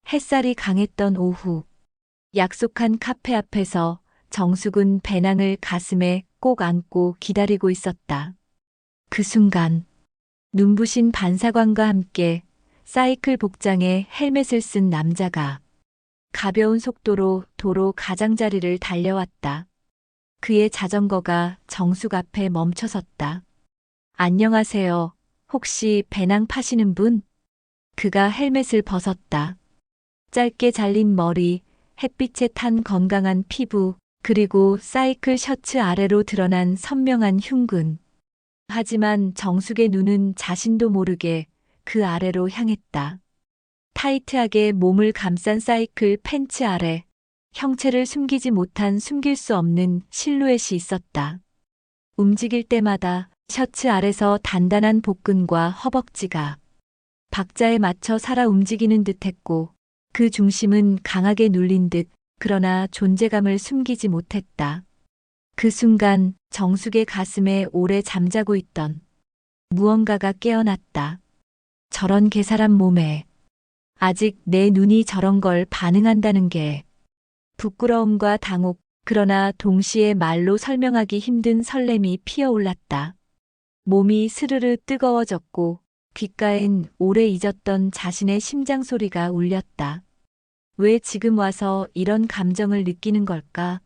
햇살이 강했던 오후, 약속한 카페 앞에서 정숙은 배낭을 가슴에 꼭 안고 기다리고 있었다. 그 순간, 눈부신 반사광과 함께 사이클 복장에 헬멧을 쓴 남자가 가벼운 속도로 도로 가장자리를 달려왔다. 그의 자전거가 정숙 앞에 멈춰섰다. 안녕하세요. 혹시 배낭 파시는 분? 그가 헬멧을 벗었다. 짧게 잘린 머리, 햇빛에 탄 건강한 피부, 그리고 사이클 셔츠 아래로 드러난 선명한 흉근. 하지만 정숙의 눈은 자신도 모르게 그 아래로 향했다. 타이트하게 몸을 감싼 사이클 팬츠 아래 형체를 숨기지 못한 숨길 수 없는 실루엣이 있었다. 움직일 때마다 셔츠 아래서 단단한 복근과 허벅지가 박자에 맞춰 살아 움직이는 듯했고 그 중심은 강하게 눌린 듯 그러나 존재감을 숨기지 못했다. 그 순간 정숙의 가슴에 오래 잠자고 있던 무언가가 깨어났다. 저런 개사람 몸에 아직 내 눈이 저런 걸 반응한다는 게 부끄러움과 당혹, 그러나 동시에 말로 설명하기 힘든 설렘이 피어올랐다. 몸이 스르르 뜨거워졌고 귓가엔 오래 잊었던 자신의 심장 소리가 울렸다. 왜 지금 와서 이런 감정을 느끼는 걸까?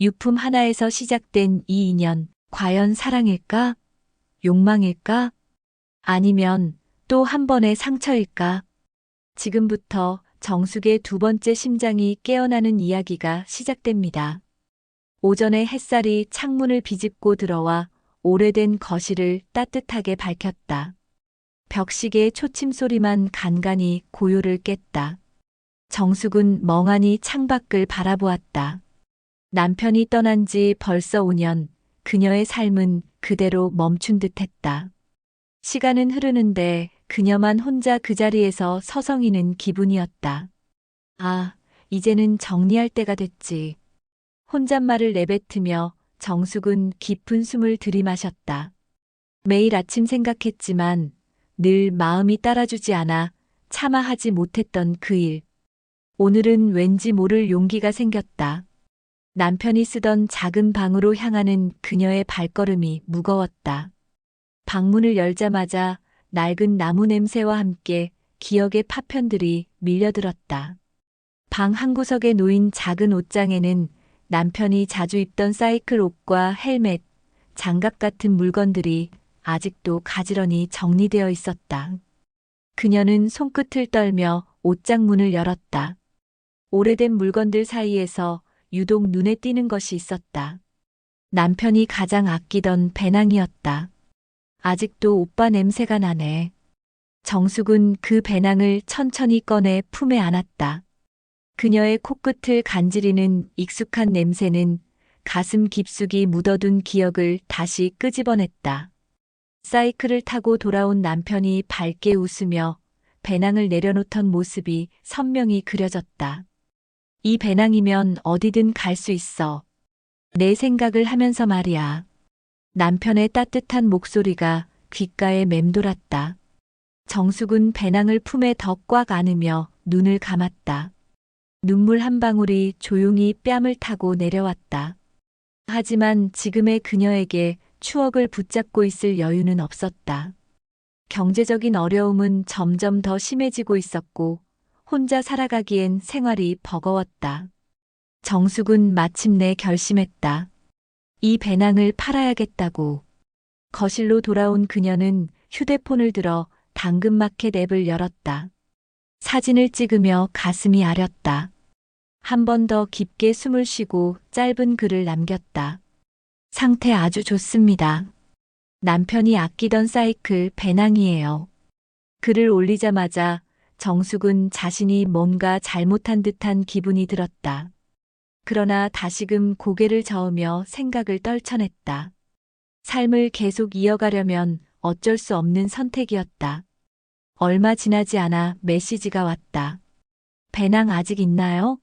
유품 하나에서 시작된 이 인연, 과연 사랑일까? 욕망일까? 아니면 또 한 번의 상처일까? 지금부터 정숙의 두 번째 심장이 깨어나는 이야기가 시작됩니다. 오전에 햇살이 창문을 비집고 들어와 오래된 거실을 따뜻하게 밝혔다. 벽시계의 초침 소리만 간간히 고요를 깼다. 정숙은 멍하니 창밖을 바라보았다. 남편이 떠난 지 벌써 5년, 그녀의 삶은 그대로 멈춘 듯했다. 시간은 흐르는데 그녀만 혼자 그 자리에서 서성이는 기분이었다. 아, 이제는 정리할 때가 됐지. 혼잣말을 내뱉으며 정숙은 깊은 숨을 들이마셨다. 매일 아침 생각했지만 늘 마음이 따라주지 않아 차마 하지 못했던 그 일. 오늘은 왠지 모를 용기가 생겼다. 남편이 쓰던 작은 방으로 향하는 그녀의 발걸음이 무거웠다. 방문을 열자마자 낡은 나무 냄새와 함께 기억의 파편들이 밀려들었다. 방 한구석에 놓인 작은 옷장에는 남편이 자주 입던 사이클 옷과 헬멧, 장갑 같은 물건들이 아직도 가지런히 정리되어 있었다. 그녀는 손끝을 떨며 옷장 문을 열었다. 오래된 물건들 사이에서 유독 눈에 띄는 것이 있었다. 남편이 가장 아끼던 배낭이었다. 아직도 오빠 냄새가 나네. 정숙은 그 배낭을 천천히 꺼내 품에 안았다. 그녀의 코끝을 간지리는 익숙한 냄새는 가슴 깊숙이 묻어둔 기억을 다시 끄집어냈다. 사이클을 타고 돌아온 남편이 밝게 웃으며 배낭을 내려놓던 모습이 선명히 그려졌다. 이 배낭이면 어디든 갈 수 있어. 내 생각을 하면서 말이야. 남편의 따뜻한 목소리가 귓가에 맴돌았다. 정숙은 배낭을 품에 더 꽉 안으며 눈을 감았다. 눈물 한 방울이 조용히 뺨을 타고 내려왔다. 하지만 지금의 그녀에게 추억을 붙잡고 있을 여유는 없었다. 경제적인 어려움은 점점 더 심해지고 있었고 혼자 살아가기엔 생활이 버거웠다. 정숙은 마침내 결심했다. 이 배낭을 팔아야겠다고. 거실로 돌아온 그녀는 휴대폰을 들어 당근마켓 앱을 열었다. 사진을 찍으며 가슴이 아렸다. 한 번 더 깊게 숨을 쉬고 짧은 글을 남겼다. 상태 아주 좋습니다. 남편이 아끼던 사이클 배낭이에요. 글을 올리자마자 정숙은 자신이 뭔가 잘못한 듯한 기분이 들었다. 그러나 다시금 고개를 저으며 생각을 떨쳐냈다. 삶을 계속 이어가려면 어쩔 수 없는 선택이었다. 얼마 지나지 않아 메시지가 왔다. 배낭 아직 있나요?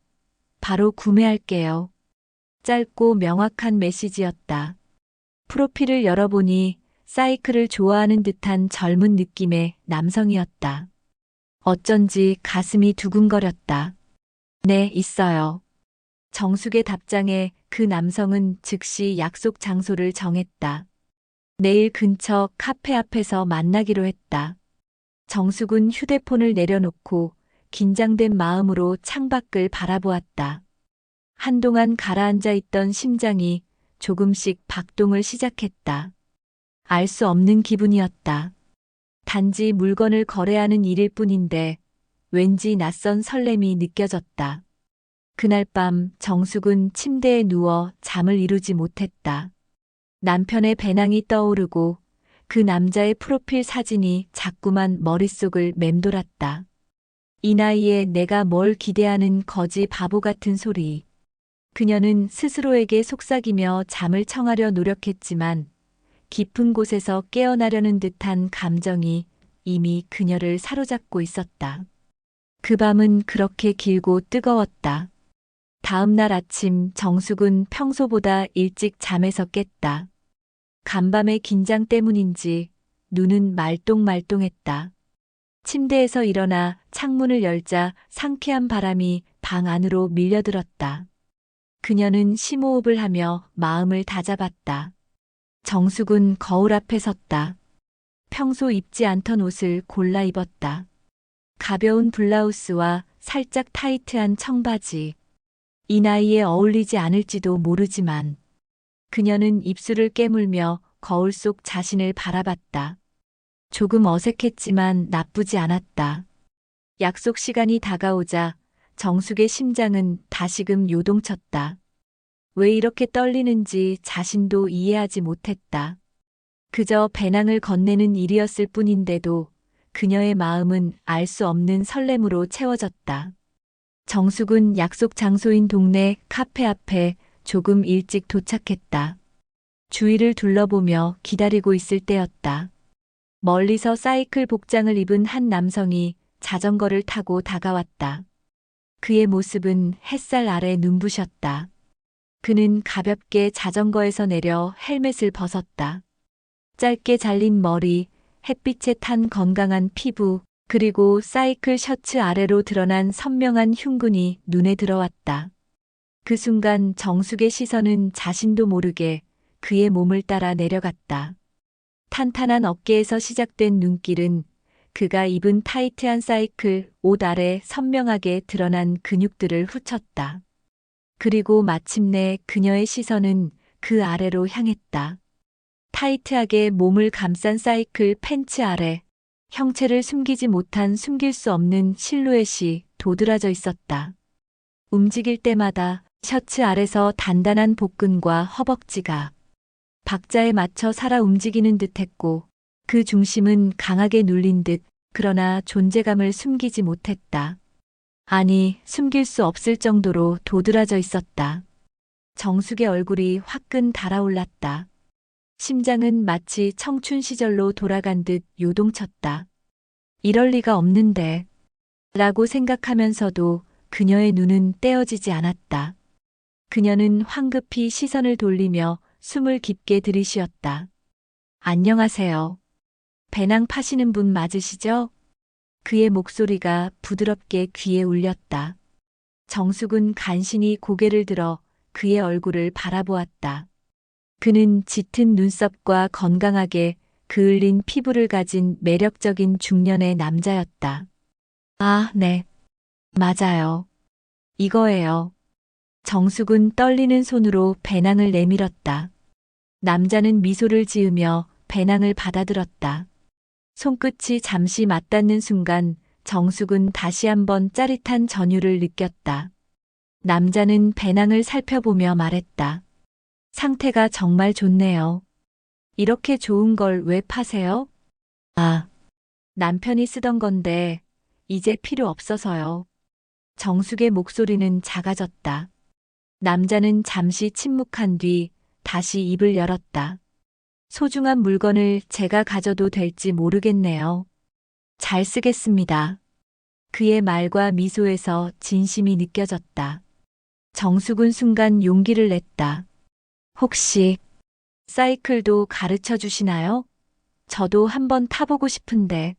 바로 구매할게요. 짧고 명확한 메시지였다. 프로필을 열어보니 사이클을 좋아하는 듯한 젊은 느낌의 남성이었다. 어쩐지 가슴이 두근거렸다. 네, 있어요. 정숙의 답장에 그 남성은 즉시 약속 장소를 정했다. 내일 근처 카페 앞에서 만나기로 했다. 정숙은 휴대폰을 내려놓고 긴장된 마음으로 창밖을 바라보았다. 한동안 가라앉아 있던 심장이 조금씩 박동을 시작했다. 알 수 없는 기분이었다. 단지 물건을 거래하는 일일 뿐인데 왠지 낯선 설렘이 느껴졌다. 그날 밤 정숙은 침대에 누워 잠을 이루지 못했다. 남편의 배낭이 떠오르고 그 남자의 프로필 사진이 자꾸만 머릿속을 맴돌았다. 이 나이에 내가 뭘 기대하는 거지 바보 같은 소리. 그녀는 스스로에게 속삭이며 잠을 청하려 노력했지만 깊은 곳에서 깨어나려는 듯한 감정이 이미 그녀를 사로잡고 있었다. 그 밤은 그렇게 길고 뜨거웠다. 다음 날 아침 정숙은 평소보다 일찍 잠에서 깼다. 간밤의 긴장 때문인지 눈은 말똥말똥했다. 침대에서 일어나 창문을 열자 상쾌한 바람이 방 안으로 밀려들었다. 그녀는 심호흡을 하며 마음을 다잡았다. 정숙은 거울 앞에 섰다. 평소 입지 않던 옷을 골라 입었다. 가벼운 블라우스와 살짝 타이트한 청바지. 이 나이에 어울리지 않을지도 모르지만 그녀는 입술을 깨물며 거울 속 자신을 바라봤다. 조금 어색했지만 나쁘지 않았다. 약속 시간이 다가오자 정숙의 심장은 다시금 요동쳤다. 왜 이렇게 떨리는지 자신도 이해하지 못했다. 그저 배낭을 건네는 일이었을 뿐인데도 그녀의 마음은 알 수 없는 설렘으로 채워졌다. 정숙은 약속 장소인 동네 카페 앞에 조금 일찍 도착했다. 주위를 둘러보며 기다리고 있을 때였다. 멀리서 사이클 복장을 입은 한 남성이 자전거를 타고 다가왔다. 그의 모습은 햇살 아래 눈부셨다. 그는 가볍게 자전거에서 내려 헬멧을 벗었다. 짧게 잘린 머리, 햇빛에 탄 건강한 피부, 그리고 사이클 셔츠 아래로 드러난 선명한 흉근이 눈에 들어왔다. 그 순간 정숙의 시선은 자신도 모르게 그의 몸을 따라 내려갔다. 탄탄한 어깨에서 시작된 눈길은 그가 입은 타이트한 사이클 옷 아래 선명하게 드러난 근육들을 훑었다. 그리고 마침내 그녀의 시선은 그 아래로 향했다. 타이트하게 몸을 감싼 사이클 팬츠 아래 형체를 숨기지 못한 숨길 수 없는 실루엣이 도드라져 있었다. 움직일 때마다 셔츠 아래서 단단한 복근과 허벅지가 박자에 맞춰 살아 움직이는 듯했고 그 중심은 강하게 눌린 듯 그러나 존재감을 숨기지 못했다. 아니, 숨길 수 없을 정도로 도드라져 있었다. 정숙의 얼굴이 화끈 달아올랐다. 심장은 마치 청춘 시절로 돌아간 듯 요동쳤다. 이럴 리가 없는데 라고 생각하면서도 그녀의 눈은 떼어지지 않았다. 그녀는 황급히 시선을 돌리며 숨을 깊게 들이쉬었다. 안녕하세요. 배낭 파시는 분 맞으시죠? 그의 목소리가 부드럽게 귀에 울렸다. 정숙은 간신히 고개를 들어 그의 얼굴을 바라보았다. 그는 짙은 눈썹과 건강하게 그을린 피부를 가진 매력적인 중년의 남자였다. 아, 네. 맞아요. 이거예요. 정숙은 떨리는 손으로 배낭을 내밀었다. 남자는 미소를 지으며 배낭을 받아들었다. 손끝이 잠시 맞닿는 순간 정숙은 다시 한번 짜릿한 전율을 느꼈다. 남자는 배낭을 살펴보며 말했다. 상태가 정말 좋네요. 이렇게 좋은 걸 왜 파세요? 아, 남편이 쓰던 건데 이제 필요 없어서요. 정숙의 목소리는 작아졌다. 남자는 잠시 침묵한 뒤 다시 입을 열었다. 소중한 물건을 제가 가져도 될지 모르겠네요. 잘 쓰겠습니다. 그의 말과 미소에서 진심이 느껴졌다. 정숙은 순간 용기를 냈다. 혹시 사이클도 가르쳐 주시나요? 저도 한번 타보고 싶은데.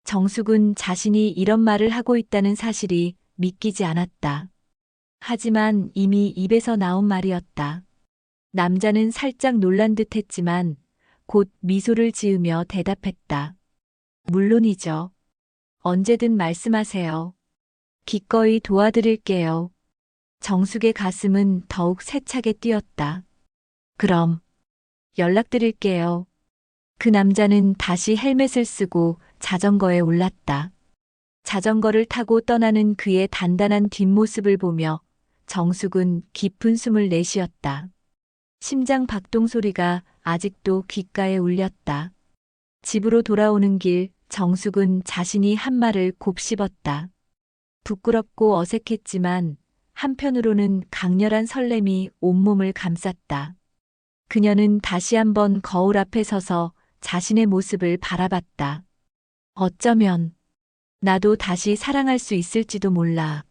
정숙은 자신이 이런 말을 하고 있다는 사실이 믿기지 않았다. 하지만 이미 입에서 나온 말이었다. 남자는 살짝 놀란 듯 했지만 곧 미소를 지으며 대답했다. 물론이죠. 언제든 말씀하세요. 기꺼이 도와드릴게요. 정숙의 가슴은 더욱 세차게 뛰었다. 그럼 연락드릴게요. 그 남자는 다시 헬멧을 쓰고 자전거에 올랐다. 자전거를 타고 떠나는 그의 단단한 뒷모습을 보며 정숙은 깊은 숨을 내쉬었다. 심장 박동 소리가 아직도 귓가에 울렸다. 집으로 돌아오는 길 정숙은 자신이 한 말을 곱씹었다. 부끄럽고 어색했지만 한편으로는 강렬한 설렘이 온몸을 감쌌다. 그녀는 다시 한번 거울 앞에 서서 자신의 모습을 바라봤다. 어쩌면 나도 다시 사랑할 수 있을지도 몰라.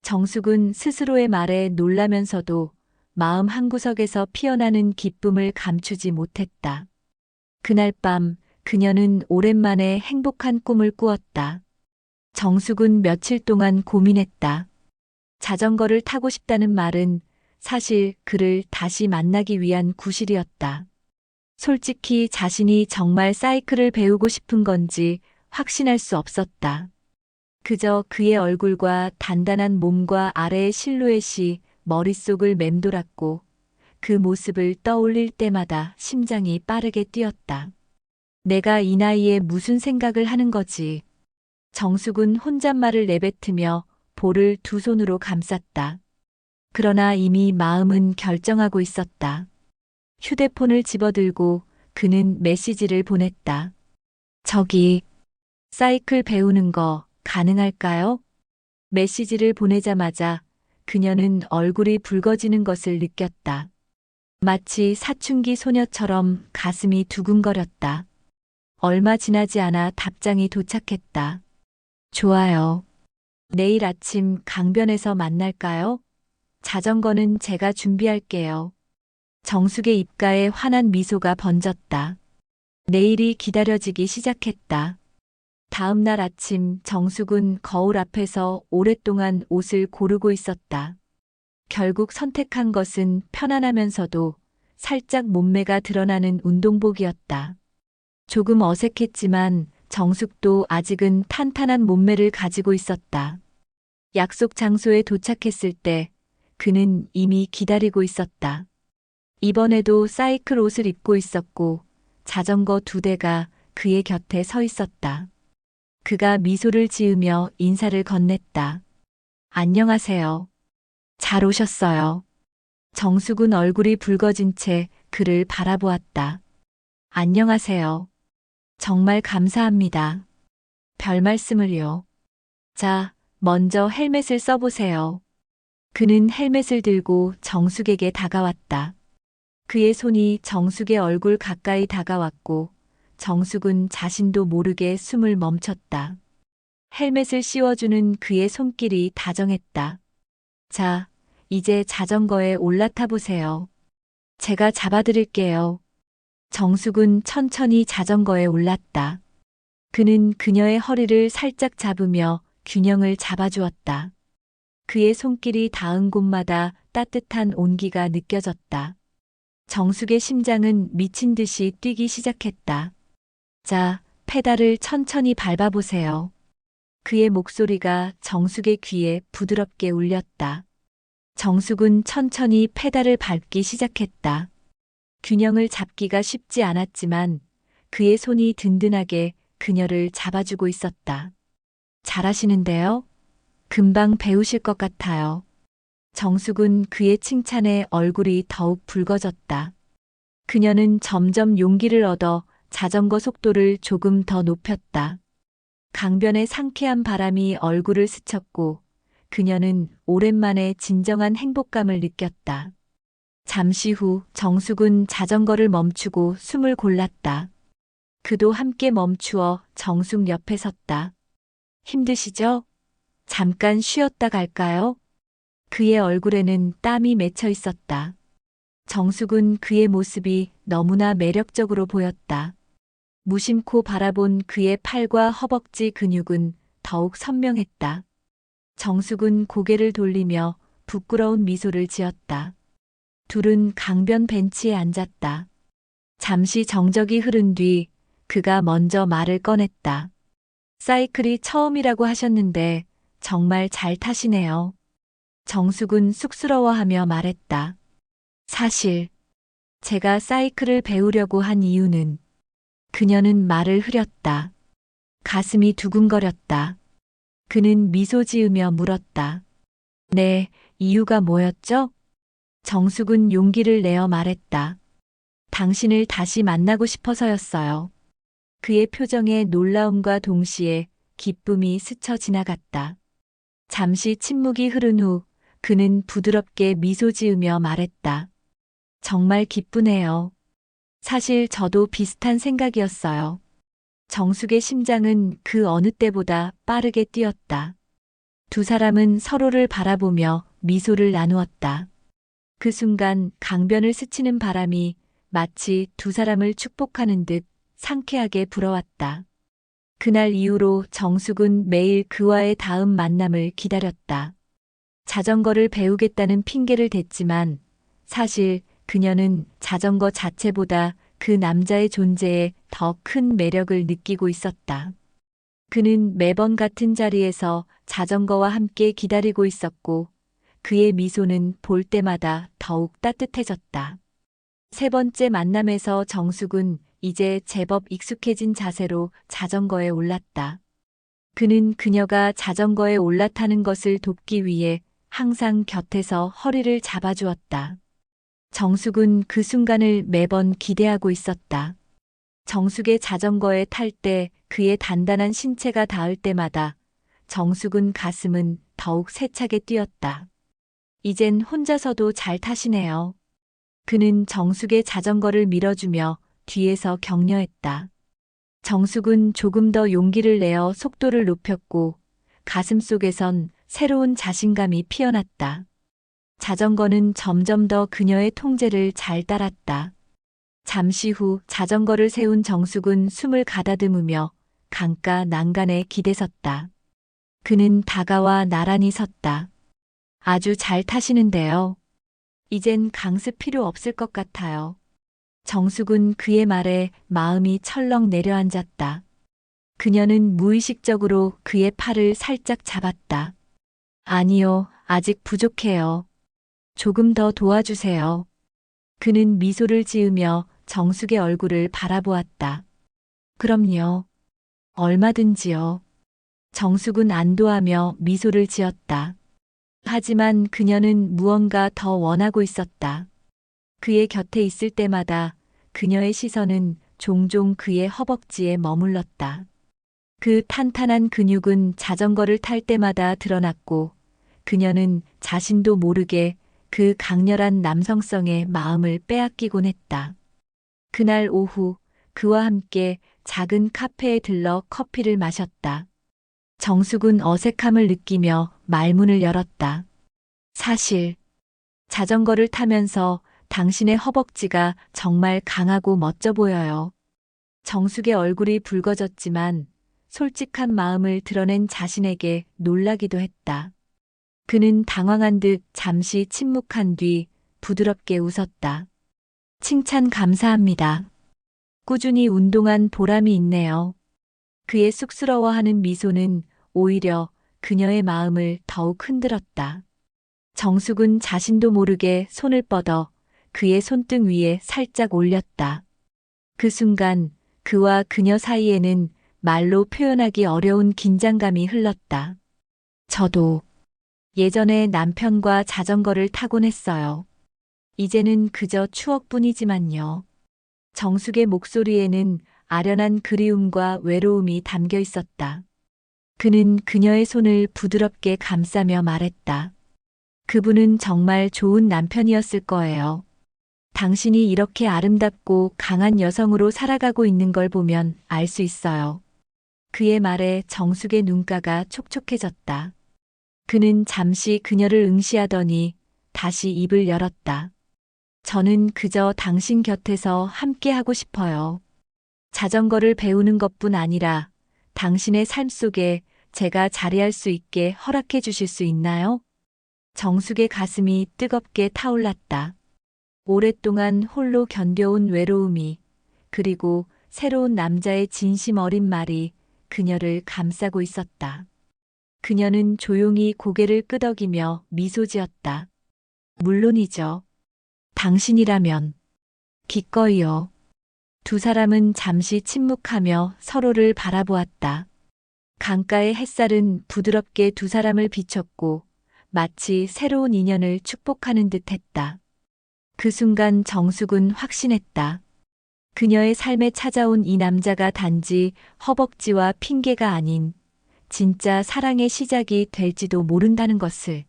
정숙은 스스로의 말에 놀라면서도 마음 한구석에서 피어나는 기쁨을 감추지 못했다. 그날 밤 그녀는 오랜만에 행복한 꿈을 꾸었다. 정숙은 며칠 동안 고민했다. 자전거를 타고 싶다는 말은 사실 그를 다시 만나기 위한 구실이었다. 솔직히 자신이 정말 사이클을 배우고 싶은 건지 확신할 수 없었다. 그저 그의 얼굴과 단단한 몸과 아래의 실루엣이 머릿속을 맴돌았고 그 모습을 떠올릴 때마다 심장이 빠르게 뛰었다. 내가 이 나이에 무슨 생각을 하는 거지? 정숙은 혼잣말을 내뱉으며 볼을 두 손으로 감쌌다. 그러나 이미 마음은 결정하고 있었다. 휴대폰을 집어들고 그는 메시지를 보냈다. 저기, 사이클 배우는 거 가능할까요? 메시지를 보내자마자 그녀는 얼굴이 붉어지는 것을 느꼈다. 마치 사춘기 소녀처럼 가슴이 두근거렸다. 얼마 지나지 않아 답장이 도착했다. 좋아요. 내일 아침 강변에서 만날까요? 자전거는 제가 준비할게요. 정숙의 입가에 환한 미소가 번졌다. 내일이 기다려지기 시작했다. 다음 날 아침 정숙은 거울 앞에서 오랫동안 옷을 고르고 있었다. 결국 선택한 것은 편안하면서도 살짝 몸매가 드러나는 운동복이었다. 조금 어색했지만 정숙도 아직은 탄탄한 몸매를 가지고 있었다. 약속 장소에 도착했을 때 그는 이미 기다리고 있었다. 이번에도 사이클 옷을 입고 있었고 자전거 2대가 그의 곁에 서 있었다. 그가 미소를 지으며 인사를 건넸다. 안녕하세요. 잘 오셨어요. 정숙은 얼굴이 붉어진 채 그를 바라보았다. 안녕하세요. 정말 감사합니다. 별 말씀을요. 자, 먼저 헬멧을 써보세요. 그는 헬멧을 들고 정숙에게 다가왔다. 그의 손이 정숙의 얼굴 가까이 다가왔고 정숙은 자신도 모르게 숨을 멈췄다. 헬멧을 씌워주는 그의 손길이 다정했다. 자, 이제 자전거에 올라타 보세요. 제가 잡아드릴게요. 정숙은 천천히 자전거에 올랐다. 그는 그녀의 허리를 살짝 잡으며 균형을 잡아주었다. 그의 손길이 닿은 곳마다 따뜻한 온기가 느껴졌다. 정숙의 심장은 미친 듯이 뛰기 시작했다. 자, 페달을 천천히 밟아보세요. 그의 목소리가 정숙의 귀에 부드럽게 울렸다. 정숙은 천천히 페달을 밟기 시작했다. 균형을 잡기가 쉽지 않았지만 그의 손이 든든하게 그녀를 잡아주고 있었다. 잘하시는데요? 금방 배우실 것 같아요. 정숙은 그의 칭찬에 얼굴이 더욱 붉어졌다. 그녀는 점점 용기를 얻어 자전거 속도를 조금 더 높였다. 강변의 상쾌한 바람이 얼굴을 스쳤고 그녀는 오랜만에 진정한 행복감을 느꼈다. 잠시 후 정숙은 자전거를 멈추고 숨을 골랐다. 그도 함께 멈추어 정숙 옆에 섰다. 힘드시죠? 잠깐 쉬었다 갈까요? 그의 얼굴에는 땀이 맺혀 있었다. 정숙은 그의 모습이 너무나 매력적으로 보였다. 무심코 바라본 그의 팔과 허벅지 근육은 더욱 선명했다. 정숙은 고개를 돌리며 부끄러운 미소를 지었다. 둘은 강변 벤치에 앉았다. 잠시 정적이 흐른 뒤 그가 먼저 말을 꺼냈다. 사이클이 처음이라고 하셨는데 정말 잘 타시네요. 정숙은 쑥스러워하며 말했다. 사실 제가 사이클을 배우려고 한 이유는. 그녀는 말을 흐렸다. 가슴이 두근거렸다. 그는 미소 지으며 물었다. 네, 이유가 뭐였죠? 정숙은 용기를 내어 말했다. 당신을 다시 만나고 싶어서였어요. 그의 표정에 놀라움과 동시에 기쁨이 스쳐 지나갔다. 잠시 침묵이 흐른 후 그는 부드럽게 미소 지으며 말했다. 정말 기쁘네요. 사실 저도 비슷한 생각이었어요. 정숙의 심장은 그 어느 때보다 빠르게 뛰었다. 두 사람은 서로를 바라보며 미소를 나누었다. 그 순간 강변을 스치는 바람이 마치 두 사람을 축복하는 듯 상쾌하게 불어왔다. 그날 이후로 정숙은 매일 그와의 다음 만남을 기다렸다. 자전거를 배우겠다는 핑계를 댔지만 사실 그녀는 자전거 자체보다 그 남자의 존재에 더 큰 매력을 느끼고 있었다. 그는 매번 같은 자리에서 자전거와 함께 기다리고 있었고 그의 미소는 볼 때마다 더욱 따뜻해졌다. 세 번째 만남에서 정숙은 이제 제법 익숙해진 자세로 자전거에 올랐다. 그는 그녀가 자전거에 올라타는 것을 돕기 위해 항상 곁에서 허리를 잡아주었다. 정숙은 그 순간을 매번 기대하고 있었다. 정숙의 자전거에 탈 때 그의 단단한 신체가 닿을 때마다 정숙은 가슴은 더욱 세차게 뛰었다. 이젠 혼자서도 잘 타시네요. 그는 정숙의 자전거를 밀어주며 뒤에서 격려했다. 정숙은 조금 더 용기를 내어 속도를 높였고 가슴속에선 새로운 자신감이 피어났다. 자전거는 점점 더 그녀의 통제를 잘 따랐다. 잠시 후 자전거를 세운 정숙은 숨을 가다듬으며 강가 난간에 기대섰다. 그는 다가와 나란히 섰다. 아주 잘 타시는데요. 이젠 강습 필요 없을 것 같아요. 정숙은 그의 말에 마음이 철렁 내려앉았다. 그녀는 무의식적으로 그의 팔을 살짝 잡았다. 아니요, 아직 부족해요. 조금 더 도와주세요. 그는 미소를 지으며 정숙의 얼굴을 바라보았다. 그럼요. 얼마든지요. 정숙은 안도하며 미소를 지었다. 하지만 그녀는 무언가 더 원하고 있었다. 그의 곁에 있을 때마다 그녀의 시선은 종종 그의 허벅지에 머물렀다. 그 탄탄한 근육은 자전거를 탈 때마다 드러났고 그녀는 자신도 모르게 그 강렬한 남성성의 마음을 빼앗기곤 했다. 그날 오후 그와 함께 작은 카페에 들러 커피를 마셨다. 정숙은 어색함을 느끼며 말문을 열었다. 사실 자전거를 타면서 당신의 허벅지가 정말 강하고 멋져 보여요. 정숙의 얼굴이 붉어졌지만 솔직한 마음을 드러낸 자신에게 놀라기도 했다. 그는 당황한 듯 잠시 침묵한 뒤 부드럽게 웃었다. 칭찬 감사합니다. 꾸준히 운동한 보람이 있네요. 그의 쑥스러워하는 미소는 오히려 그녀의 마음을 더욱 흔들었다. 정숙은 자신도 모르게 손을 뻗어 그의 손등 위에 살짝 올렸다. 그 순간 그와 그녀 사이에는 말로 표현하기 어려운 긴장감이 흘렀다. 저도 예전에 남편과 자전거를 타곤 했어요. 이제는 그저 추억뿐이지만요. 정숙의 목소리에는 아련한 그리움과 외로움이 담겨 있었다. 그는 그녀의 손을 부드럽게 감싸며 말했다. 그분은 정말 좋은 남편이었을 거예요. 당신이 이렇게 아름답고 강한 여성으로 살아가고 있는 걸 보면 알 수 있어요. 그의 말에 정숙의 눈가가 촉촉해졌다. 그는 잠시 그녀를 응시하더니 다시 입을 열었다. 저는 그저 당신 곁에서 함께 하고 싶어요. 자전거를 배우는 것뿐 아니라 당신의 삶 속에 제가 자리할 수 있게 허락해 주실 수 있나요? 정숙의 가슴이 뜨겁게 타올랐다. 오랫동안 홀로 견뎌온 외로움이, 그리고 새로운 남자의 진심 어린 말이 그녀를 감싸고 있었다. 그녀는 조용히 고개를 끄덕이며 미소 지었다. 물론이죠. 당신이라면. 기꺼이요. 두 사람은 잠시 침묵하며 서로를 바라보았다. 강가의 햇살은 부드럽게 두 사람을 비췄고 마치 새로운 인연을 축복하는 듯 했다. 그 순간 정숙은 확신했다. 그녀의 삶에 찾아온 이 남자가 단지 허벅지와 핑계가 아닌 진짜 사랑의 시작이 될지도 모른다는 것을.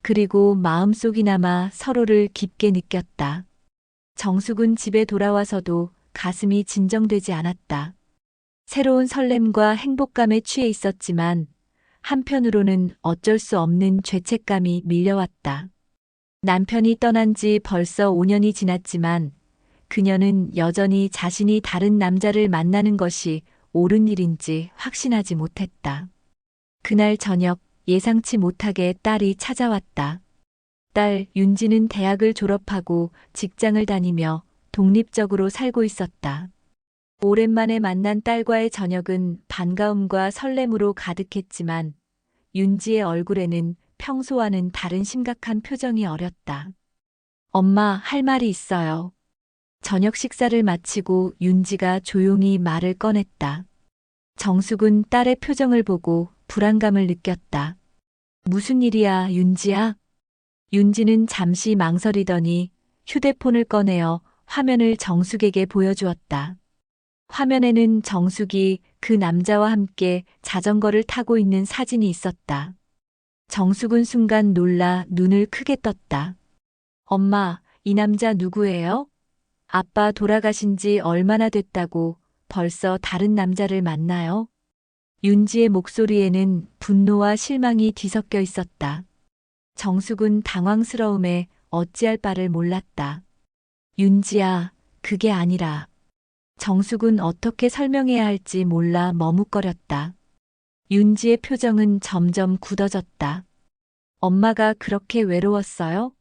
그리고 마음속이나마 서로를 깊게 느꼈다. 정숙은 집에 돌아와서도 가슴이 진정되지 않았다. 새로운 설렘과 행복감에 취해 있었지만 한편으로는 어쩔 수 없는 죄책감이 밀려왔다. 남편이 떠난 지 벌써 5년이 지났지만 그녀는 여전히 자신이 다른 남자를 만나는 것이 옳은 일인지 확신하지 못했다. 그날 저녁 예상치 못하게 딸이 찾아왔다. 딸 윤지는 대학을 졸업하고 직장을 다니며 독립적으로 살고 있었다. 오랜만에 만난 딸과의 저녁은 반가움과 설렘으로 가득했지만 윤지의 얼굴에는 평소와는 다른 심각한 표정이 어렸다. 엄마, 할 말이 있어요. 저녁 식사를 마치고 윤지가 조용히 말을 꺼냈다. 정숙은 딸의 표정을 보고 불안감을 느꼈다. 무슨 일이야, 윤지야? 윤지는 잠시 망설이더니 휴대폰을 꺼내어 화면을 정숙에게 보여주었다. 화면에는 정숙이 그 남자와 함께 자전거를 타고 있는 사진이 있었다. 정숙은 순간 놀라 눈을 크게 떴다. 엄마, 이 남자 누구예요? 아빠 돌아가신 지 얼마나 됐다고 벌써 다른 남자를 만나요? 윤지의 목소리에는 분노와 실망이 뒤섞여 있었다. 정숙은 당황스러움에 어찌할 바를 몰랐다. 윤지야, 그게 아니라. 정숙은 어떻게 설명해야 할지 몰라 머뭇거렸다. 윤지의 표정은 점점 굳어졌다. 엄마가 그렇게 외로웠어요?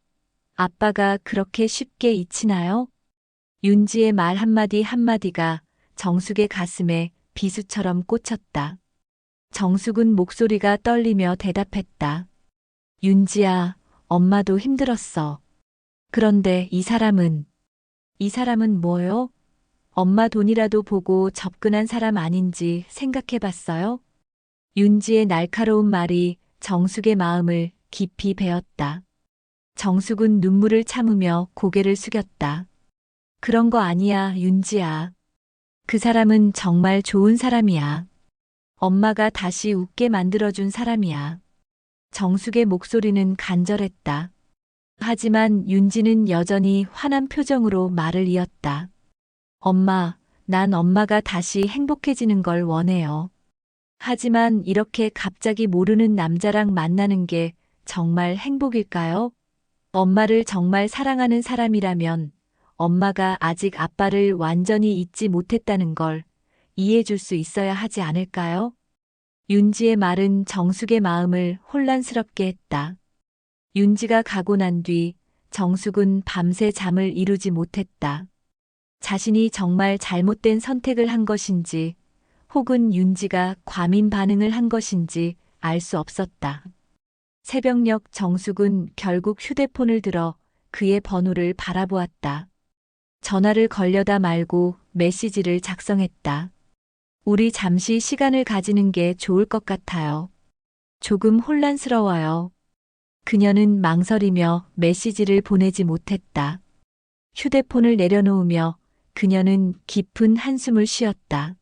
아빠가 그렇게 쉽게 잊히나요? 윤지의 말 한마디 한마디가 정숙의 가슴에 비수처럼 꽂혔다. 정숙은 목소리가 떨리며 대답했다. 윤지야, 엄마도 힘들었어. 그런데 이 사람은 뭐요? 엄마 돈이라도 보고 접근한 사람 아닌지 생각해 봤어요? 윤지의 날카로운 말이 정숙의 마음을 깊이 베었다. 정숙은 눈물을 참으며 고개를 숙였다. 그런 거 아니야, 윤지야. 그 사람은 정말 좋은 사람이야. 엄마가 다시 웃게 만들어준 사람이야. 정숙의 목소리는 간절했다. 하지만 윤지는 여전히 화난 표정으로 말을 이었다. 엄마, 난 엄마가 다시 행복해지는 걸 원해요. 하지만 이렇게 갑자기 모르는 남자랑 만나는 게 정말 행복일까요? 엄마를 정말 사랑하는 사람이라면 엄마가 아직 아빠를 완전히 잊지 못했다는 걸 이해해 줄 수 있어야 하지 않을까요? 윤지의 말은 정숙의 마음을 혼란스럽게 했다. 윤지가 가고 난 뒤 정숙은 밤새 잠을 이루지 못했다. 자신이 정말 잘못된 선택을 한 것인지 혹은 윤지가 과민 반응을 한 것인지 알 수 없었다. 새벽녘 정숙은 결국 휴대폰을 들어 그의 번호를 바라보았다. 전화를 걸려다 말고 메시지를 작성했다. 우리 잠시 시간을 가지는 게 좋을 것 같아요. 조금 혼란스러워요. 그녀는 망설이며 메시지를 보내지 못했다. 휴대폰을 내려놓으며 그녀는 깊은 한숨을 쉬었다.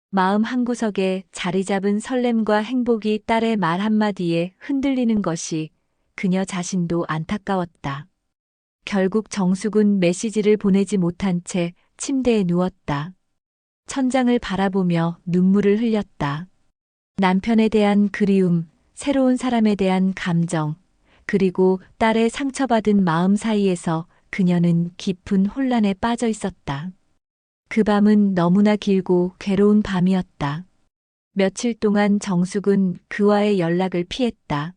마음 한구석에 자리 잡은 설렘과 행복이 딸의 말 한마디에 흔들리는 것이 그녀 자신도 안타까웠다. 결국 정숙은 메시지를 보내지 못한 채 침대에 누웠다. 천장을 바라보며 눈물을 흘렸다. 남편에 대한 그리움, 새로운 사람에 대한 감정, 그리고 딸의 상처받은 마음 사이에서 그녀는 깊은 혼란에 빠져 있었다. 그 밤은 너무나 길고 괴로운 밤이었다. 며칠 동안 정숙은 그와의 연락을 피했다.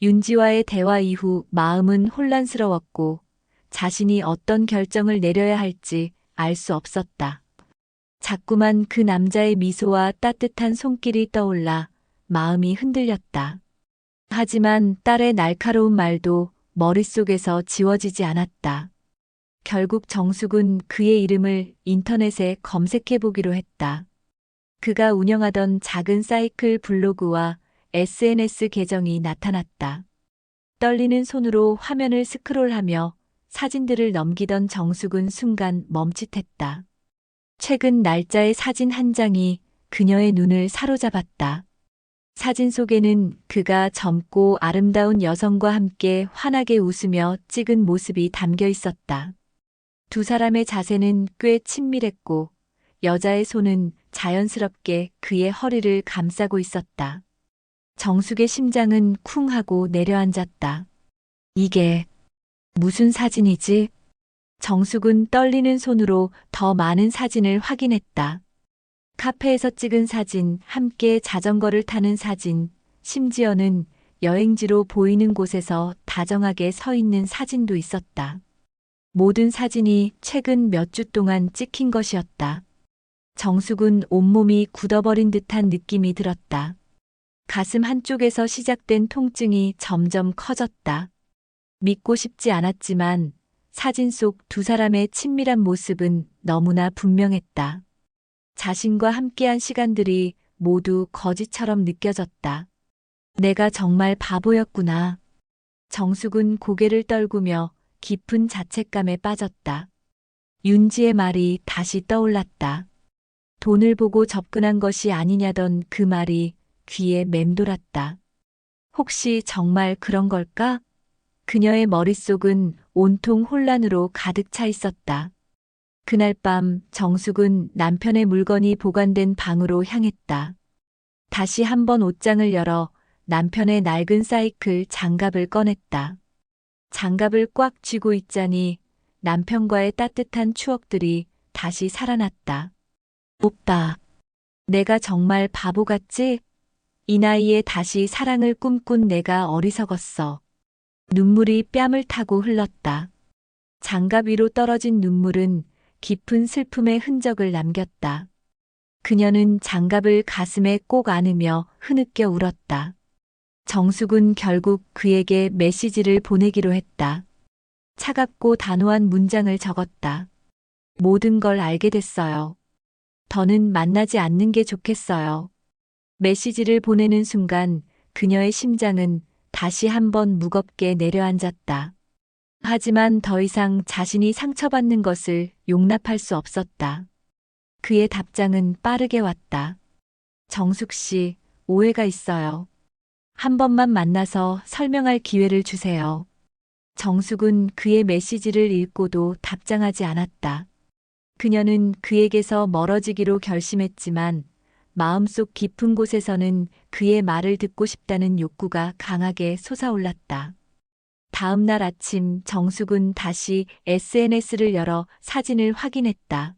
윤지와의 대화 이후 마음은 혼란스러웠고 자신이 어떤 결정을 내려야 할지 알 수 없었다. 자꾸만 그 남자의 미소와 따뜻한 손길이 떠올라 마음이 흔들렸다. 하지만 딸의 날카로운 말도 머릿속에서 지워지지 않았다. 결국 정숙은 그의 이름을 인터넷에 검색해 보기로 했다. 그가 운영하던 작은 사이클 블로그와 SNS 계정이 나타났다. 떨리는 손으로 화면을 스크롤하며 사진들을 넘기던 정숙은 순간 멈칫했다. 최근 날짜의 사진 한 장이 그녀의 눈을 사로잡았다. 사진 속에는 그가 젊고 아름다운 여성과 함께 환하게 웃으며 찍은 모습이 담겨 있었다. 두 사람의 자세는 꽤 친밀했고 여자의 손은 자연스럽게 그의 허리를 감싸고 있었다. 정숙의 심장은 쿵 하고 내려앉았다. 이게 무슨 사진이지? 정숙은 떨리는 손으로 더 많은 사진을 확인했다. 카페에서 찍은 사진, 함께 자전거를 타는 사진, 심지어는 여행지로 보이는 곳에서 다정하게 서 있는 사진도 있었다. 모든 사진이 최근 몇 주 동안 찍힌 것이었다. 정숙은 온몸이 굳어버린 듯한 느낌이 들었다. 가슴 한쪽에서 시작된 통증이 점점 커졌다. 믿고 싶지 않았지만 사진 속 두 사람의 친밀한 모습은 너무나 분명했다. 자신과 함께한 시간들이 모두 거짓처럼 느껴졌다. 내가 정말 바보였구나. 정숙은 고개를 떨구며 깊은 자책감에 빠졌다. 윤지의 말이 다시 떠올랐다. 돈을 보고 접근한 것이 아니냐던 그 말이 귀에 맴돌았다. 혹시 정말 그런 걸까? 그녀의 머릿속은 온통 혼란으로 가득 차 있었다. 그날 밤 정숙은 남편의 물건이 보관된 방으로 향했다. 다시 한번 옷장을 열어 남편의 낡은 사이클 장갑을 꺼냈다. 장갑을 꽉 쥐고 있자니 남편과의 따뜻한 추억들이 다시 살아났다. 오빠, 내가 정말 바보 같지? 이 나이에 다시 사랑을 꿈꾼 내가 어리석었어. 눈물이 뺨을 타고 흘렀다. 장갑 위로 떨어진 눈물은 깊은 슬픔의 흔적을 남겼다. 그녀는 장갑을 가슴에 꼭 안으며 흐느껴 울었다. 정숙은 결국 그에게 메시지를 보내기로 했다. 차갑고 단호한 문장을 적었다. 모든 걸 알게 됐어요. 더는 만나지 않는 게 좋겠어요. 메시지를 보내는 순간 그녀의 심장은 다시 한번 무겁게 내려앉았다. 하지만 더 이상 자신이 상처받는 것을 용납할 수 없었다. 그의 답장은 빠르게 왔다. 정숙 씨, 오해가 있어요. 한 번만 만나서 설명할 기회를 주세요. 정숙은 그의 메시지를 읽고도 답장하지 않았다. 그녀는 그에게서 멀어지기로 결심했지만 마음속 깊은 곳에서는 그의 말을 듣고 싶다는 욕구가 강하게 솟아올랐다. 다음 날 아침 정숙은 다시 SNS를 열어 사진을 확인했다.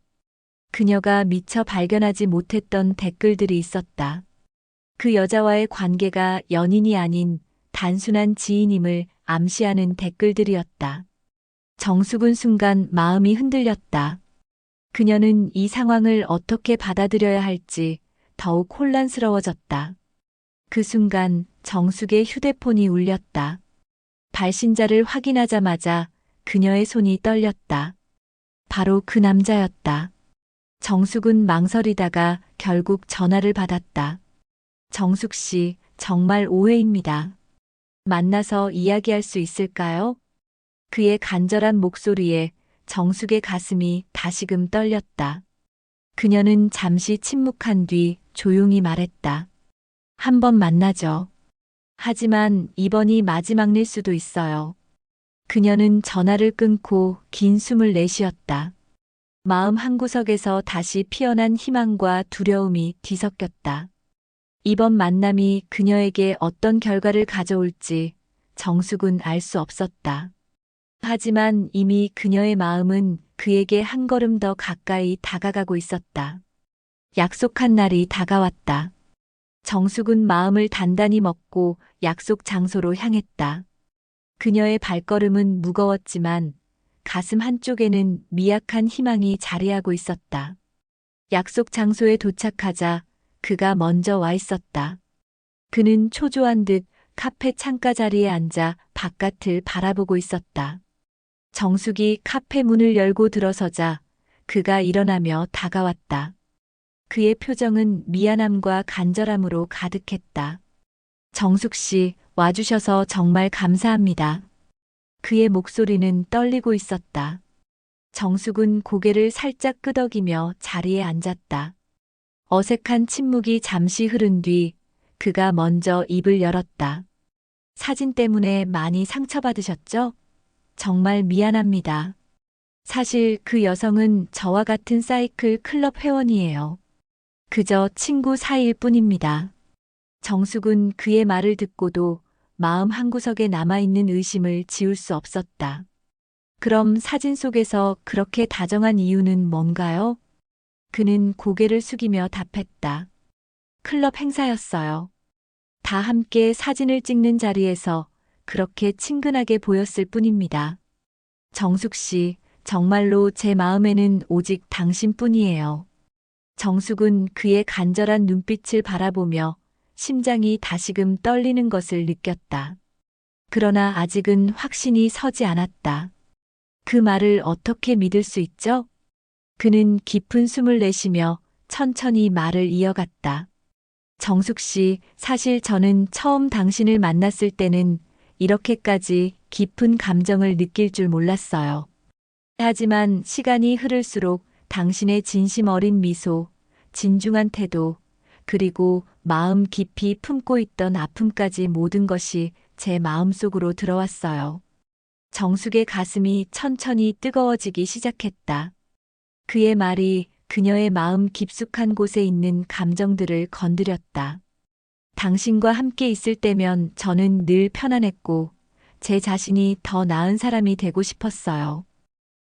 그녀가 미처 발견하지 못했던 댓글들이 있었다. 그 여자와의 관계가 연인이 아닌 단순한 지인임을 암시하는 댓글들이었다. 정숙은 순간 마음이 흔들렸다. 그녀는 이 상황을 어떻게 받아들여야 할지 더욱 혼란스러워졌다. 그 순간 정숙의 휴대폰이 울렸다. 발신자를 확인하자마자 그녀의 손이 떨렸다. 바로 그 남자였다. 정숙은 망설이다가 결국 전화를 받았다. 정숙 씨, 정말 오해입니다. 만나서 이야기할 수 있을까요? 그의 간절한 목소리에 정숙의 가슴이 다시금 떨렸다. 그녀는 잠시 침묵한 뒤 조용히 말했다. 한번 만나죠. 하지만 이번이 마지막일 수도 있어요. 그녀는 전화를 끊고 긴 숨을 내쉬었다. 마음 한구석에서 다시 피어난 희망과 두려움이 뒤섞였다. 이번 만남이 그녀에게 어떤 결과를 가져올지 정숙은 알 수 없었다. 하지만 이미 그녀의 마음은 그에게 한 걸음 더 가까이 다가가고 있었다. 약속한 날이 다가왔다. 정숙은 마음을 단단히 먹고 약속 장소로 향했다. 그녀의 발걸음은 무거웠지만 가슴 한쪽에는 미약한 희망이 자리하고 있었다. 약속 장소에 도착하자 그가 먼저 와 있었다. 그는 초조한 듯 카페 창가 자리에 앉아 바깥을 바라보고 있었다. 정숙이 카페 문을 열고 들어서자 그가 일어나며 다가왔다. 그의 표정은 미안함과 간절함으로 가득했다. 정숙 씨, 와주셔서 정말 감사합니다. 그의 목소리는 떨리고 있었다. 정숙은 고개를 살짝 끄덕이며 자리에 앉았다. 어색한 침묵이 잠시 흐른 뒤 그가 먼저 입을 열었다. 사진 때문에 많이 상처받으셨죠? 정말 미안합니다. 사실 그 여성은 저와 같은 사이클 클럽 회원이에요. 그저 친구 사이일 뿐입니다. 정숙은 그의 말을 듣고도 마음 한구석에 남아있는 의심을 지울 수 없었다. 그럼 사진 속에서 그렇게 다정한 이유는 뭔가요? 그는 고개를 숙이며 답했다. 클럽 행사였어요. 다 함께 사진을 찍는 자리에서 그렇게 친근하게 보였을 뿐입니다. 정숙 씨, 정말로 제 마음에는 오직 당신뿐이에요. 정숙은 그의 간절한 눈빛을 바라보며 심장이 다시금 떨리는 것을 느꼈다. 그러나 아직은 확신이 서지 않았다. 그 말을 어떻게 믿을 수 있죠? 그는 깊은 숨을 내쉬며 천천히 말을 이어갔다. 정숙 씨, 사실 저는 처음 당신을 만났을 때는 이렇게까지 깊은 감정을 느낄 줄 몰랐어요. 하지만 시간이 흐를수록 당신의 진심 어린 미소, 진중한 태도, 그리고 마음 깊이 품고 있던 아픔까지 모든 것이 제 마음속으로 들어왔어요. 정숙의 가슴이 천천히 뜨거워지기 시작했다. 그의 말이 그녀의 마음 깊숙한 곳에 있는 감정들을 건드렸다. 당신과 함께 있을 때면 저는 늘 편안했고 제 자신이 더 나은 사람이 되고 싶었어요.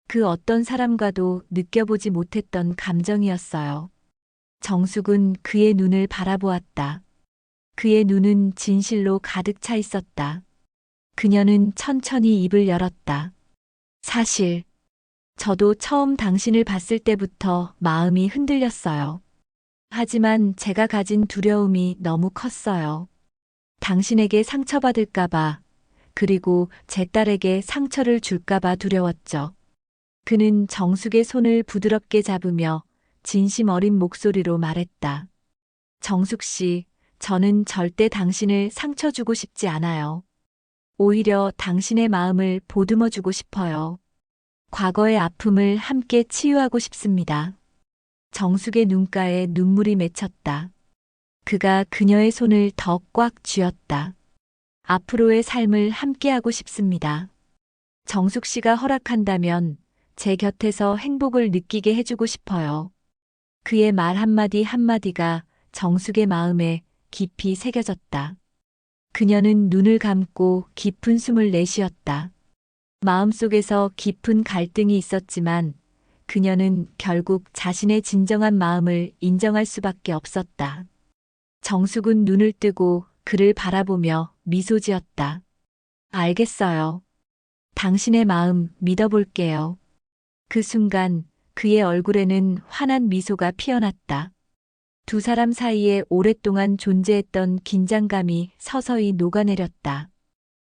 그 어떤 사람과도 느껴보지 못했던 감정이었어요. 정숙은 그의 눈을 바라보았다. 그의 눈은 진실로 가득 차 있었다. 그녀는 천천히 입을 열었다. 사실, 저도 처음 당신을 봤을 때부터 마음이 흔들렸어요. 하지만 제가 가진 두려움이 너무 컸어요. 당신에게 상처받을까봐, 그리고 제 딸에게 상처를 줄까봐 두려웠죠. 그는 정숙의 손을 부드럽게 잡으며 진심 어린 목소리로 말했다. 정숙 씨, 저는 절대 당신을 상처 주고 싶지 않아요. 오히려 당신의 마음을 보듬어 주고 싶어요. 과거의 아픔을 함께 치유하고 싶습니다. 정숙의 눈가에 눈물이 맺혔다. 그가 그녀의 손을 더 꽉 쥐었다. 앞으로의 삶을 함께하고 싶습니다. 정숙 씨가 허락한다면 제 곁에서 행복을 느끼게 해주고 싶어요. 그의 말 한마디 한마디가 정숙의 마음에 깊이 새겨졌다. 그녀는 눈을 감고 깊은 숨을 내쉬었다. 마음속에서 깊은 갈등이 있었지만 그녀는 결국 자신의 진정한 마음을 인정할 수밖에 없었다. 정숙은 눈을 뜨고 그를 바라보며 미소 지었다. 알겠어요. 당신의 마음 믿어볼게요. 그 순간 그의 얼굴에는 환한 미소가 피어났다. 두 사람 사이에 오랫동안 존재했던 긴장감이 서서히 녹아내렸다.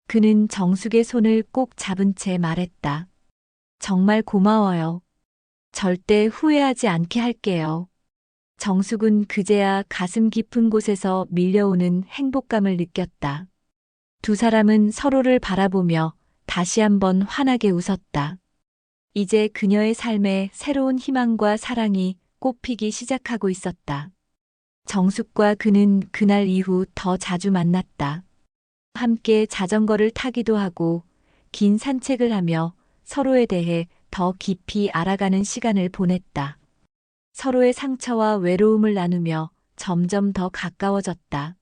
그는 정숙의 손을 꼭 잡은 채 말했다. 정말 고마워요. 절대 후회하지 않게 할게요. 정숙은 그제야 가슴 깊은 곳에서 밀려오는 행복감을 느꼈다. 두 사람은 서로를 바라보며 다시 한번 환하게 웃었다. 이제 그녀의 삶에 새로운 희망과 사랑이 꽃피기 시작하고 있었다. 정숙과 그는 그날 이후 더 자주 만났다. 함께 자전거를 타기도 하고 긴 산책을 하며 서로에 대해 더 깊이 알아가는 시간을 보냈다. 서로의 상처와 외로움을 나누며 점점 더 가까워졌다.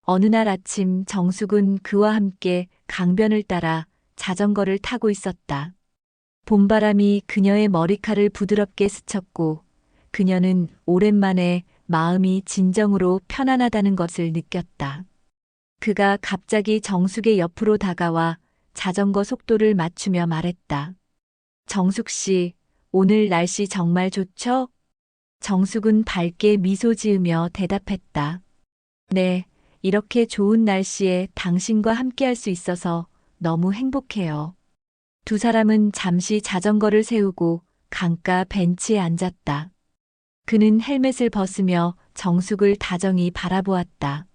어느 날 아침 정숙은 그와 함께 강변을 따라 자전거를 타고 있었다. 봄바람이 그녀의 머리칼을 부드럽게 스쳤고 그녀는 오랜만에 마음이 진정으로 편안하다는 것을 느꼈다. 그가 갑자기 정숙의 옆으로 다가와 자전거 속도를 맞추며 말했다. 정숙 씨, 오늘 날씨 정말 좋죠? 정숙은 밝게 미소 지으며 대답했다. 네, 이렇게 좋은 날씨에 당신과 함께할 수 있어서 너무 행복해요. 두 사람은 잠시 자전거를 세우고 강가 벤치에 앉았다. 그는 헬멧을 벗으며 정숙을 다정히 바라보았다.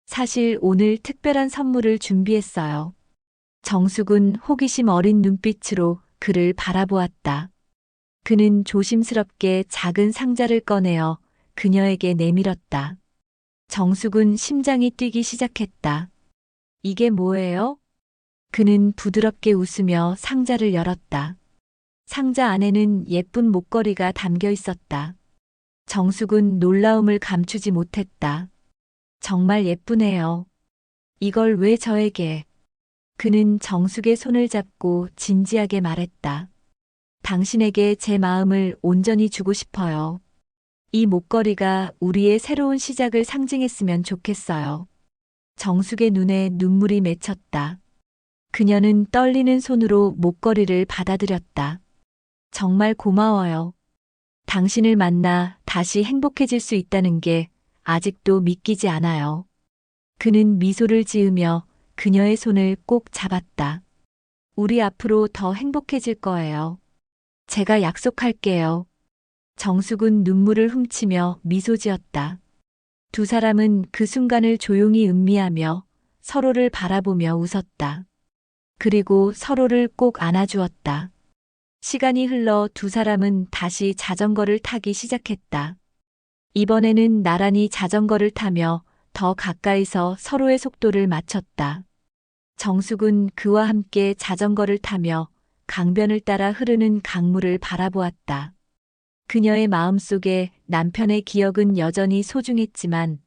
사실 오늘 특별한 선물을 준비했어요. 정숙은 호기심 어린 눈빛으로 그를 바라보았다. 그는 조심스럽게 작은 상자를 꺼내어 그녀에게 내밀었다. 정숙은 심장이 뛰기 시작했다. 이게 뭐예요? 그는 부드럽게 웃으며 상자를 열었다. 상자 안에는 예쁜 목걸이가 담겨 있었다. 정숙은 놀라움을 감추지 못했다. 정말 예쁘네요. 이걸 왜 저에게? 그는 정숙의 손을 잡고 진지하게 말했다. 당신에게 제 마음을 온전히 주고 싶어요. 이 목걸이가 우리의 새로운 시작을 상징했으면 좋겠어요. 정숙의 눈에 눈물이 맺혔다. 그녀는 떨리는 손으로 목걸이를 받아들였다. 정말 고마워요. 당신을 만나 다시 행복해질 수 있다는 게 아직도 믿기지 않아요. 그는 미소를 지으며 그녀의 손을 꼭 잡았다. 우리 앞으로 더 행복해질 거예요. 제가 약속할게요. 정숙은 눈물을 훔치며 미소 지었다. 두 사람은 그 순간을 조용히 음미하며 서로를 바라보며 웃었다. 그리고 서로를 꼭 안아주었다. 시간이 흘러 두 사람은 다시 자전거를 타기 시작했다. 이번에는 나란히 자전거를 타며 더 가까이서 서로의 속도를 맞췄다. 정숙은 그와 함께 자전거를 타며 강변을 따라 흐르는 강물을 바라보았다. 그녀의 마음속에 남편의 기억은 여전히 소중했지만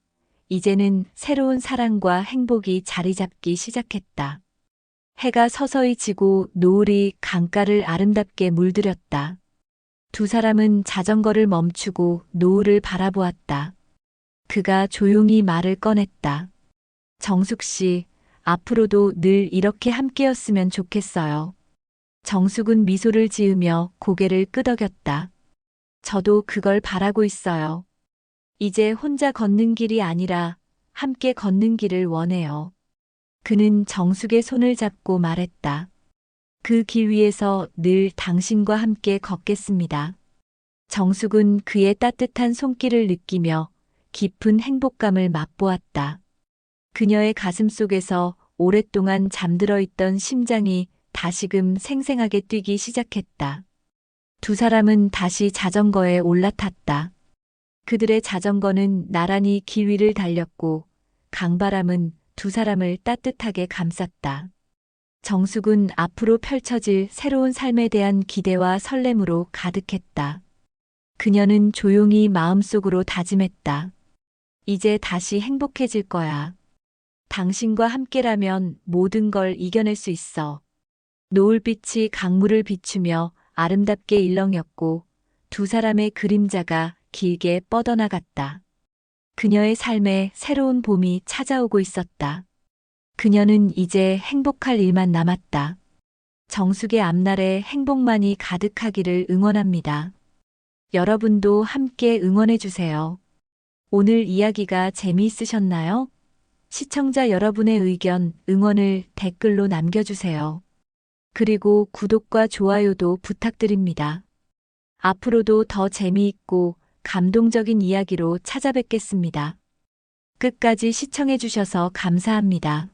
이제는 새로운 사랑과 행복이 자리 잡기 시작했다. 해가 서서히 지고 노을이 강가를 아름답게 물들였다. 두 사람은 자전거를 멈추고 노을을 바라보았다. 그가 조용히 말을 꺼냈다. 정숙 씨, 앞으로도 늘 이렇게 함께였으면 좋겠어요. 정숙은 미소를 지으며 고개를 끄덕였다. 저도 그걸 바라고 있어요. 이제 혼자 걷는 길이 아니라 함께 걷는 길을 원해요. 그는 정숙의 손을 잡고 말했다. 그 길 위에서 늘 당신과 함께 걷겠습니다. 정숙은 그의 따뜻한 손길을 느끼며 깊은 행복감을 맛보았다. 그녀의 가슴 속에서 오랫동안 잠들어 있던 심장이 다시금 생생하게 뛰기 시작했다. 두 사람은 다시 자전거에 올라탔다. 그들의 자전거는 나란히 길 위를 달렸고 강바람은 두 사람을 따뜻하게 감쌌다. 정숙은 앞으로 펼쳐질 새로운 삶에 대한 기대와 설렘으로 가득했다. 그녀는 조용히 마음속으로 다짐했다. 이제 다시 행복해질 거야. 당신과 함께라면 모든 걸 이겨낼 수 있어. 노을빛이 강물을 비추며 아름답게 일렁였고 두 사람의 그림자가 길게 뻗어나갔다. 그녀의 삶에 새로운 봄이 찾아오고 있었다. 그녀는 이제 행복할 일만 남았다. 정숙의 앞날에 행복만이 가득하기를 응원합니다. 여러분도 함께 응원해주세요. 오늘 이야기가 재미있으셨나요? 시청자 여러분의 의견, 응원을 댓글로 남겨주세요. 그리고 구독과 좋아요도 부탁드립니다. 앞으로도 더 재미있고 감동적인 이야기로 찾아뵙겠습니다. 끝까지 시청해주셔서 감사합니다.